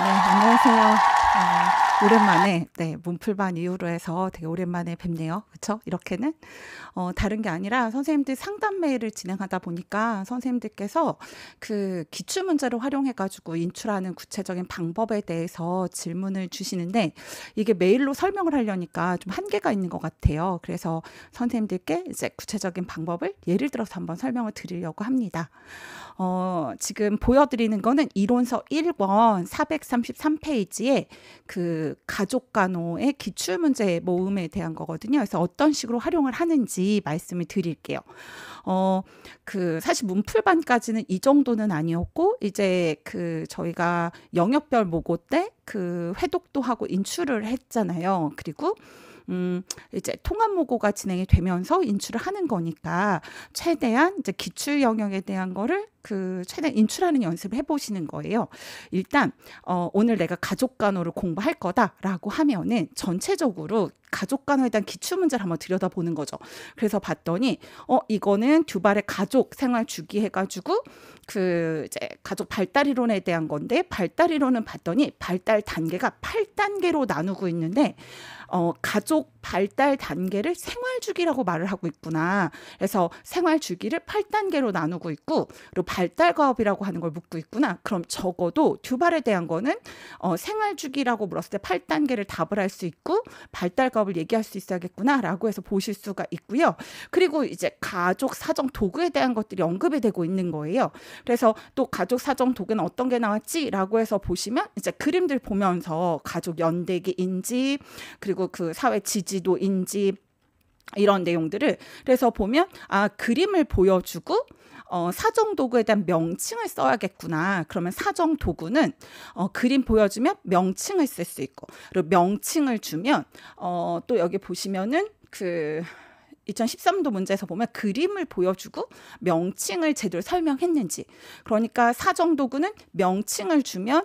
네, 안녕하세요. 오랜만에 문풀반 이후로 해서 되게 오랜만에 뵙네요. 그렇죠? 이렇게는 다른 게 아니라 선생님들 상담 메일을 진행하다 보니까 선생님들께서 그 기출 문제를 활용해 가지고 인출하는 구체적인 방법에 대해서 질문을 주시는데 이게 메일로 설명을 하려니까 좀 한계가 있는 것 같아요. 그래서 선생님들께 이제 구체적인 방법을 예를 들어서 한번 설명을 드리려고 합니다. 지금 보여드리는 거는 이론서 1권 433페이지에 그 가족간호의 기출문제 모음에 대한 거거든요. 그래서 어떤 식으로 활용을 하는지 말씀을 드릴게요. 사실 문풀반까지는 이 정도는 아니었고, 이제 저희가 영역별 모고 때 회독도 하고 인출을 했잖아요. 그리고 이제 통합 모고가 진행이 되면서 인출을 하는 거니까 최대한 이제 기출 영역에 대한 거를 최대한 인출하는 연습을 해보시는 거예요. 일단 오늘 내가 가족간호를 공부할 거다라고 하면은 전체적으로 가족간호에 대한 기출 문제를 한번 들여다보는 거죠. 그래서 봤더니 이거는 듀발의 가족 생활 주기 해가지고 이제 가족 발달 이론에 대한 건데, 발달 이론은 봤더니 발달 단계가 8단계로 나누고 있는데 가족 발달 단계를 생활 주기라고 말을 하고 있구나. 그래서 생활 주기를 8단계로 나누고 있고, 그리고 발달 과업이라고 하는 걸 묻고 있구나. 그럼 적어도 듀발에 대한 거는 생활 주기라고 물었을 때 8단계를 답을 할 수 있고 발달 과업을 얘기할 수 있어야겠구나라고 해서 보실 수가 있고요. 그리고 이제 가족 사정 도구에 대한 것들이 언급이 되고 있는 거예요. 그래서 또 가족 사정 도구는 어떤 게 나왔지라고 해서 보시면 이제 그림들 보면서 가족 연대기 인지, 그리고 사회 지지도 인지, 이런 내용들을 그래서 보면 그림을 보여주고 사정 도구에 대한 명칭을 써야겠구나. 그러면 사정 도구는 그림 보여주면 명칭을 쓸 수 있고, 그리고 명칭을 주면 또 여기 보시면은 2013도 문제에서 보면 그림을 보여주고 명칭을 제대로 설명했는지, 그러니까 사정 도구는 명칭을 주면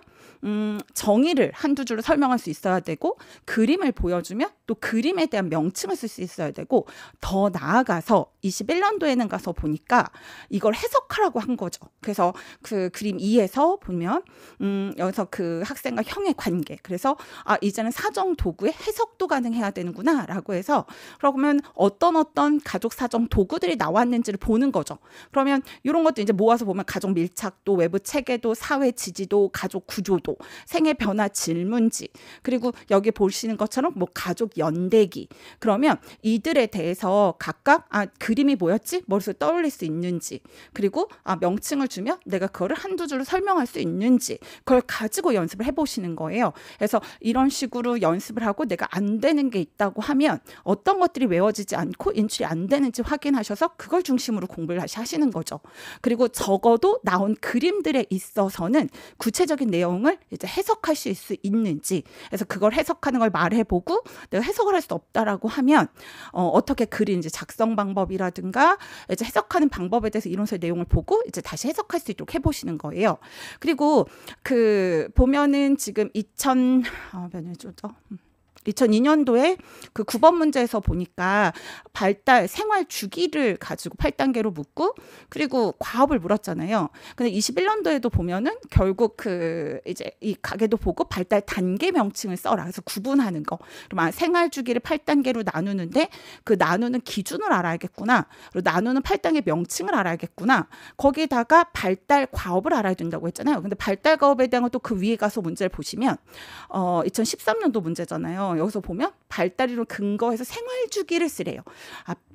정의를 한두 줄로 설명할 수 있어야 되고, 그림을 보여주면 또 그림에 대한 명칭을 쓸 수 있어야 되고, 더 나아가서 21년도에는 가서 보니까 이걸 해석하라고 한 거죠. 그래서 그림 2에서 보면 여기서 학생과 형의 관계, 그래서 이제는 사정 도구의 해석도 가능해야 되는구나 라고 해서, 그러면 어떤 가족 사정 도구들이 나왔는지를 보는 거죠. 그러면 이런 것도 이제 모아서 보면 가족 밀착도, 외부 체계도, 사회 지지도, 가족 구조도, 생애 변화 질문지, 그리고 여기 보시는 것처럼 가족 연대기, 그러면 이들에 대해서 각각 그림이 뭐였지? 머릿속에 떠올릴 수 있는지, 그리고 명칭을 주면 내가 그거를 한두 줄로 설명할 수 있는지, 그걸 가지고 연습을 해보시는 거예요. 그래서 이런 식으로 연습을 하고 내가 안 되는 게 있다고 하면 어떤 것들이 외워지지 않고 인출이 안 되는지 확인하셔서 그걸 중심으로 공부를 다시 하시는 거죠. 그리고 적어도 나온 그림들에 있어서는 구체적인 내용을 이제 해석할 수 있는지, 그래서 그걸 해석하는 걸 말해보고 내가 해석을 할 수 없다라고 하면 어떻게 그리는지, 작성 방법이라든가 이제 해석하는 방법에 대해서 이론서의 내용을 보고 이제 다시 해석할 수 있도록 해보시는 거예요. 그리고 보면은 지금 2002년도에 9번 문제에서 보니까 발달 생활 주기를 가지고 8단계로 묻고, 그리고 과업을 물었잖아요. 근데 21년도에도 보면은 결국 이제 이 가게도 보고 발달 단계 명칭을 써라. 그래서 구분하는 거. 그럼 생활 주기를 8단계로 나누는데 그 나누는 기준을 알아야겠구나. 그리고 나누는 8단계 명칭을 알아야겠구나. 거기다가 발달 과업을 알아야 된다고 했잖아요. 근데 발달 과업에 대한 것도 그 위에 가서 문제를 보시면 2013년도 문제잖아요. 여기서 보면 발달이론 근거해서 생활 주기를 쓰래요.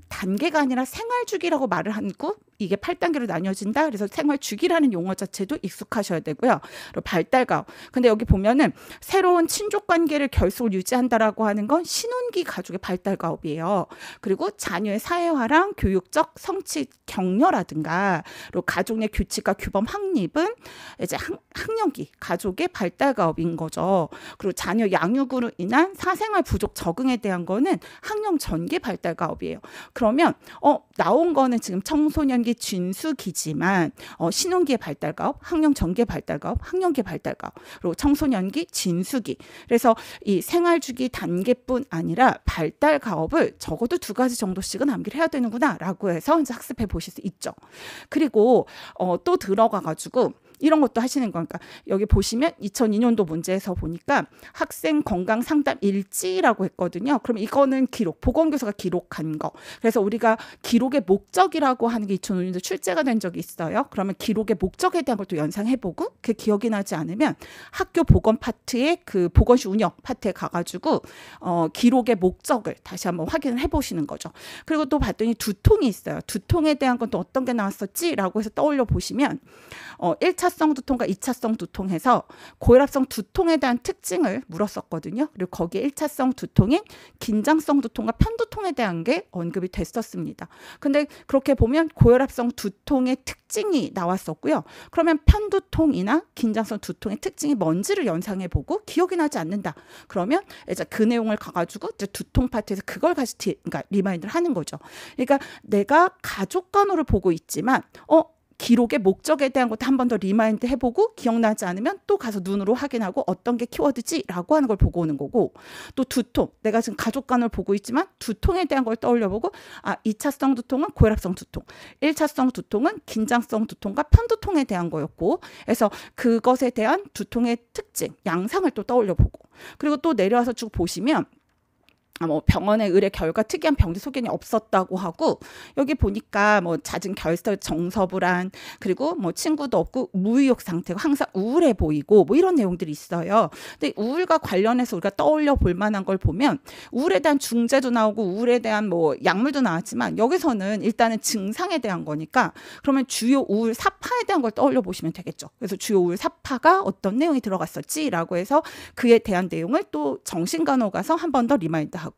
단계가 아니라 생활 주기라고 말을 하고 이게 8단계로 나뉘어진다. 그래서 생활 주기라는 용어 자체도 익숙하셔야 되고요. 그리고 발달가업. 근데 여기 보면은 새로운 친족 관계를 결속을 유지한다라고 하는 건 신혼기 가족의 발달가업이에요. 그리고 자녀의 사회화랑 교육적 성취 격려라든가, 그리고 가족 내 규칙과 규범 확립은 이제 학령기 가족의 발달가업인 거죠. 그리고 자녀 양육으로 인한 사생활 부족 적응에 대한 거는 학령 전개 발달가업이에요. 그러면 나온 거는 지금 청소년기 진수기지만 신혼기의 발달가업, 학령 전개 발달가업, 학령기 발달가업, 그리고 청소년기 진수기. 그래서 이 생활주기 단계뿐 아니라 발달가업을 적어도 2가지 정도씩은 암기를 해야 되는구나 라고 해서 이제 학습해 보실 수 있죠. 그리고 또 들어가 가지고 이런 것도 하시는 거니까 여기 보시면 2002년도 문제에서 보니까 학생 건강 상담 일지라고 했거든요. 그럼 이거는 기록, 보건교사가 기록한 거. 그래서 우리가 기록의 목적이라고 하는 게 2005년도 출제가 된 적이 있어요. 그러면 기록의 목적에 대한 것도 연상해보고 그 기억이 나지 않으면 학교 보건 파트에 그 보건실 운영 파트에 가가지고 기록의 목적을 다시 한번 확인을 해보시는 거죠. 그리고 또 봤더니 두통이 있어요. 두통에 대한 건 또 어떤 게 나왔었지라고 해서 떠올려 보시면 1차성 두통과 2차성 두통해서 고혈압성 두통에 대한 특징을 물었었거든요. 그리고 거기에 1차성 두통인 긴장성 두통과 편두통에 대한 게 언급이 됐었습니다. 근데 그렇게 보면 고혈압성 두통의 특징이 나왔었고요. 그러면 편두통이나 긴장성 두통의 특징이 뭔지를 연상해보고 기억이 나지 않는다. 그러면 이제 그 내용을 가가지고 이제 두통 파트에서 그걸 다시 그러니까 리마인드를 하는 거죠. 그러니까 내가 가족 간호를 보고 있지만 기록의 목적에 대한 것도 한 번 더 리마인드 해보고 기억나지 않으면 또 가서 눈으로 확인하고 어떤 게 키워드지라고 하는 걸 보고 오는 거고, 또 두통, 내가 지금 가족 간호를 보고 있지만 두통에 대한 걸 떠올려보고 2차성 두통은 고혈압성 두통, 1차성 두통은 긴장성 두통과 편두통에 대한 거였고, 그래서 그것에 대한 두통의 특징, 양상을 또 떠올려보고, 그리고 또 내려와서 쭉 보시면 뭐 병원의 의뢰 결과 특이한 병리 소견이 없었다고 하고, 여기 보니까 뭐 잦은 결석, 정서불안, 그리고 뭐 친구도 없고 무의욕 상태고 항상 우울해 보이고 뭐 이런 내용들이 있어요. 근데 우울과 관련해서 우리가 떠올려 볼 만한 걸 보면 우울에 대한 중재도 나오고 우울에 대한 뭐 약물도 나왔지만 여기서는 일단은 증상에 대한 거니까 그러면 주요 우울 사파에 대한 걸 떠올려 보시면 되겠죠. 그래서 주요 우울 사파가 어떤 내용이 들어갔었지라고 해서 그에 대한 내용을 또 정신간호 가서 한 번 더 리마인드하고,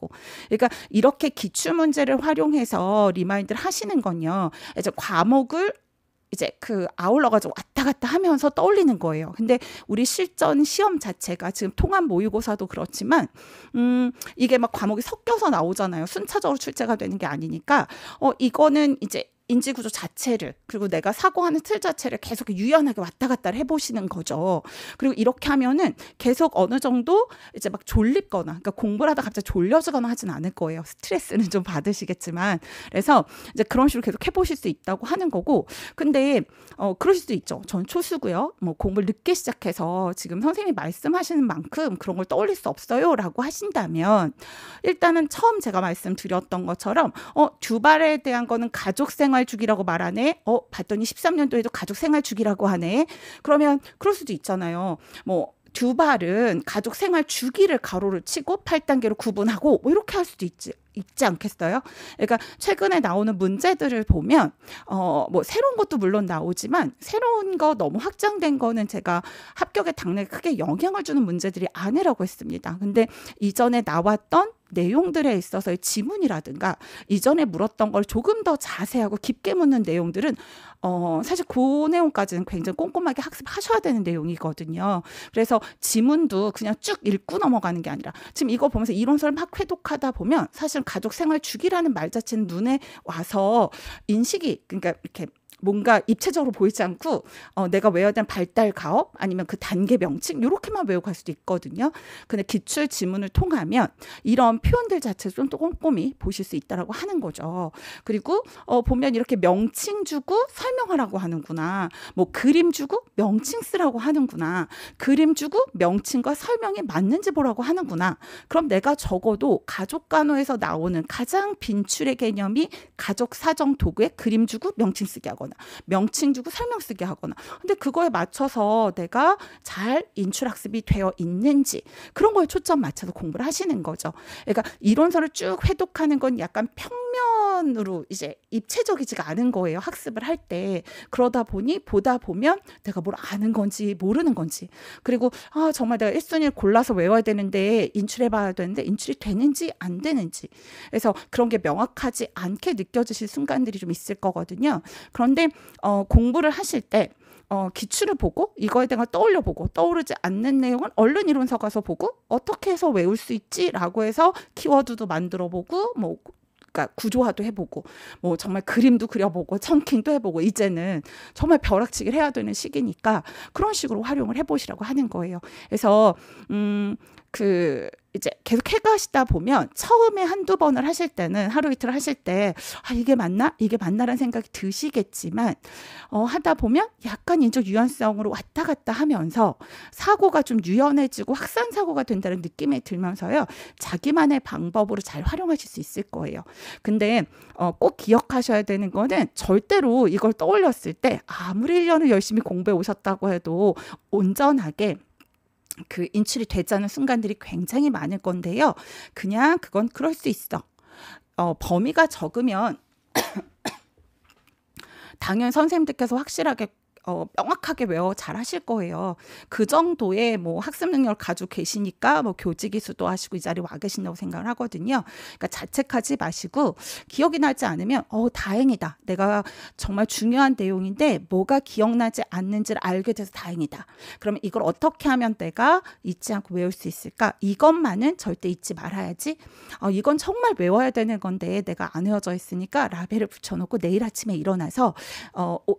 그러니까 이렇게 기출문제를 활용해서 리마인드를 하시는 건요, 이제 과목을 이제 그 아울러가지고 왔다 갔다 하면서 떠올리는 거예요. 근데 우리 실전 시험 자체가 지금 통합 모의고사도 그렇지만 이게 막 과목이 섞여서 나오잖아요. 순차적으로 출제가 되는 게 아니니까 이거는 이제 인지구조 자체를, 그리고 내가 사고하는 틀 자체를 계속 유연하게 왔다 갔다 해보시는 거죠. 그리고 이렇게 하면은 계속 어느 정도 이제 막 졸립거나, 그러니까 공부를 하다 갑자기 졸려지거나 하진 않을 거예요. 스트레스는 좀 받으시겠지만. 그래서 이제 그런 식으로 계속 해보실 수 있다고 하는 거고, 근데 그러실 수 있죠. 전 초수고요. 뭐 공부를 늦게 시작해서 지금 선생님이 말씀하시는 만큼 그런 걸 떠올릴 수 없어요 라고 하신다면, 일단은 처음 제가 말씀드렸던 것처럼 듀발에 대한 거는 가족생활 주기라고 말하네. 봤더니 13년도에도 가족생활 주기라고 하네. 그러면 그럴 수도 있잖아요. 뭐 듀발은 가족생활 주기를 가로를 치고 8단계로 구분하고 뭐 이렇게 할 수도 있지 않겠어요? 그러니까 최근에 나오는 문제들을 보면 뭐 새로운 것도 물론 나오지만 새로운 거 너무 확장된 거는 제가 합격에 당내에 크게 영향을 주는 문제들이 아니라고 했습니다. 근데 이전에 나왔던 내용들에 있어서의 지문이라든가 이전에 물었던 걸 조금 더 자세하고 깊게 묻는 내용들은 사실 그 내용까지는 굉장히 꼼꼼하게 학습하셔야 되는 내용이거든요. 그래서 지문도 그냥 쭉 읽고 넘어가는 게 아니라, 지금 이거 보면서 이론서를 막 회독하다 보면 사실 가족생활 주기라는 말 자체는 눈에 와서 인식이, 그러니까 이렇게 뭔가 입체적으로 보이지 않고 내가 외워야 되는 발달 가업 아니면 그 단계 명칭 이렇게만 외우고 갈 수도 있거든요. 근데 기출 지문을 통하면 이런 표현들 자체를 좀 더 꼼꼼히 보실 수 있다라고 하는 거죠. 그리고 보면 이렇게 명칭 주고 설명하라고 하는구나. 뭐 그림 주고 명칭 쓰라고 하는구나. 그림 주고 명칭과 설명이 맞는지 보라고 하는구나. 그럼 내가 적어도 가족간호에서 나오는 가장 빈출의 개념이 가족 사정 도구에 그림 주고 명칭 쓰게 하거나 명칭 주고 설명 쓰게 하거나, 근데 그거에 맞춰서 내가 잘 인출학습이 되어 있는지 그런 거에 초점 맞춰서 공부를 하시는 거죠. 그러니까 이론서를 쭉 회독하는 건 약간 평면으로 이제 입체적이지가 않은 거예요. 학습을 할 때. 그러다 보니 보다 보면 내가 뭘 아는 건지 모르는 건지, 그리고 정말 내가 1순위를 골라서 외워야 되는데 인출해 봐야 되는데 인출이 되는지 안 되는지, 그래서 그런 게 명확하지 않게 느껴지실 순간들이 좀 있을 거거든요. 그런데 공부를 하실 때 기출을 보고 이거에 대한 걸 떠올려보고 떠오르지 않는 내용은 얼른 이론서 가서 보고 어떻게 해서 외울 수 있지라고 해서 키워드도 만들어보고 뭐 그러니까 구조화도 해보고 뭐 정말 그림도 그려보고 청킹도 해보고, 이제는 정말 벼락치기를 해야 되는 시기니까 그런 식으로 활용을 해보시라고 하는 거예요. 그래서 이제 계속 해가시다 보면 처음에 한두 번을 하실 때는 하루 이틀 하실 때 이게 맞나? 이게 맞나라는 생각이 드시겠지만 하다 보면 약간 인적 유연성으로 왔다 갔다 하면서 사고가 좀 유연해지고 확산 사고가 된다는 느낌이 들면서요. 자기만의 방법으로 잘 활용하실 수 있을 거예요. 근데 꼭 기억하셔야 되는 거는 절대로 이걸 떠올렸을 때 아무리 1년을 열심히 공부해 오셨다고 해도 온전하게 그 인출이 되지 않은 순간들이 굉장히 많을 건데요. 그냥 그건 그럴 수 있어. 범위가 적으면 당연히 선생님들께서 확실하게 명확하게 외워 잘 하실 거예요. 그 정도의 뭐 학습 능력을 가지고 계시니까 뭐 교직 이수도 하시고 이 자리에 와 계신다고 생각을 하거든요. 그러니까 자책하지 마시고 기억이 나지 않으면 다행이다. 내가 정말 중요한 내용인데 뭐가 기억나지 않는지를 알게 돼서 다행이다. 그러면 이걸 어떻게 하면 내가 잊지 않고 외울 수 있을까? 이것만은 절대 잊지 말아야지. 이건 정말 외워야 되는 건데 내가 안 외워져 있으니까 라벨을 붙여놓고 내일 아침에 일어나서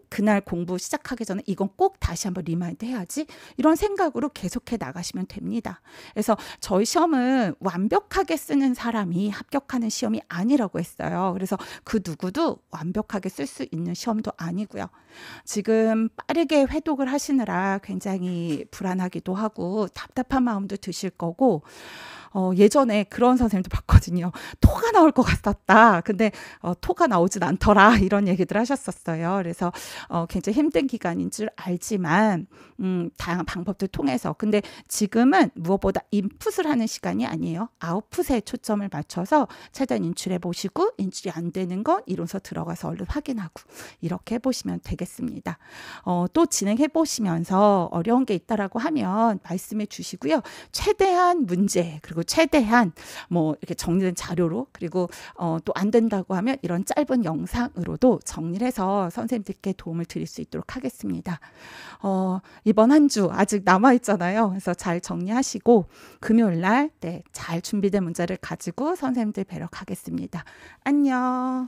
그날 공부 시작하기 전에 이건 꼭 다시 한번 리마인드 해야지. 이런 생각으로 계속해 나가시면 됩니다. 그래서 저희 시험은 완벽하게 쓰는 사람이 합격하는 시험이 아니라고 했어요. 그래서 그 누구도 완벽하게 쓸 수 있는 시험도 아니고요. 지금 빠르게 회독을 하시느라 굉장히 불안하기도 하고 답답한 마음도 드실 거고 예전에 그런 선생님도 봤거든요. 토가 나올 것 같았다. 근데 토가 나오진 않더라. 이런 얘기들 하셨었어요. 그래서 굉장히 힘든 기간인 줄 알지만 다양한 방법들 통해서. 근데 지금은 무엇보다 인풋을 하는 시간이 아니에요. 아웃풋에 초점을 맞춰서 최대한 인출해 보시고 인출이 안 되는 건 이론서 들어가서 얼른 확인하고 이렇게 해보시면 되겠습니다. 또 진행해 보시면서 어려운 게 있다라고 하면 말씀해 주시고요. 최대한 문제 그리고 최대한 뭐 이렇게 정리된 자료로 그리고 또 안 된다고 하면 이런 짧은 영상으로도 정리를 해서 선생님들께 도움을 드릴 수 있도록 하겠습니다. 이번 한 주 아직 남아 있잖아요. 그래서 잘 정리하시고 금요일 날 잘 준비된 문제를 가지고 선생님들 뵈러 가겠습니다. 안녕.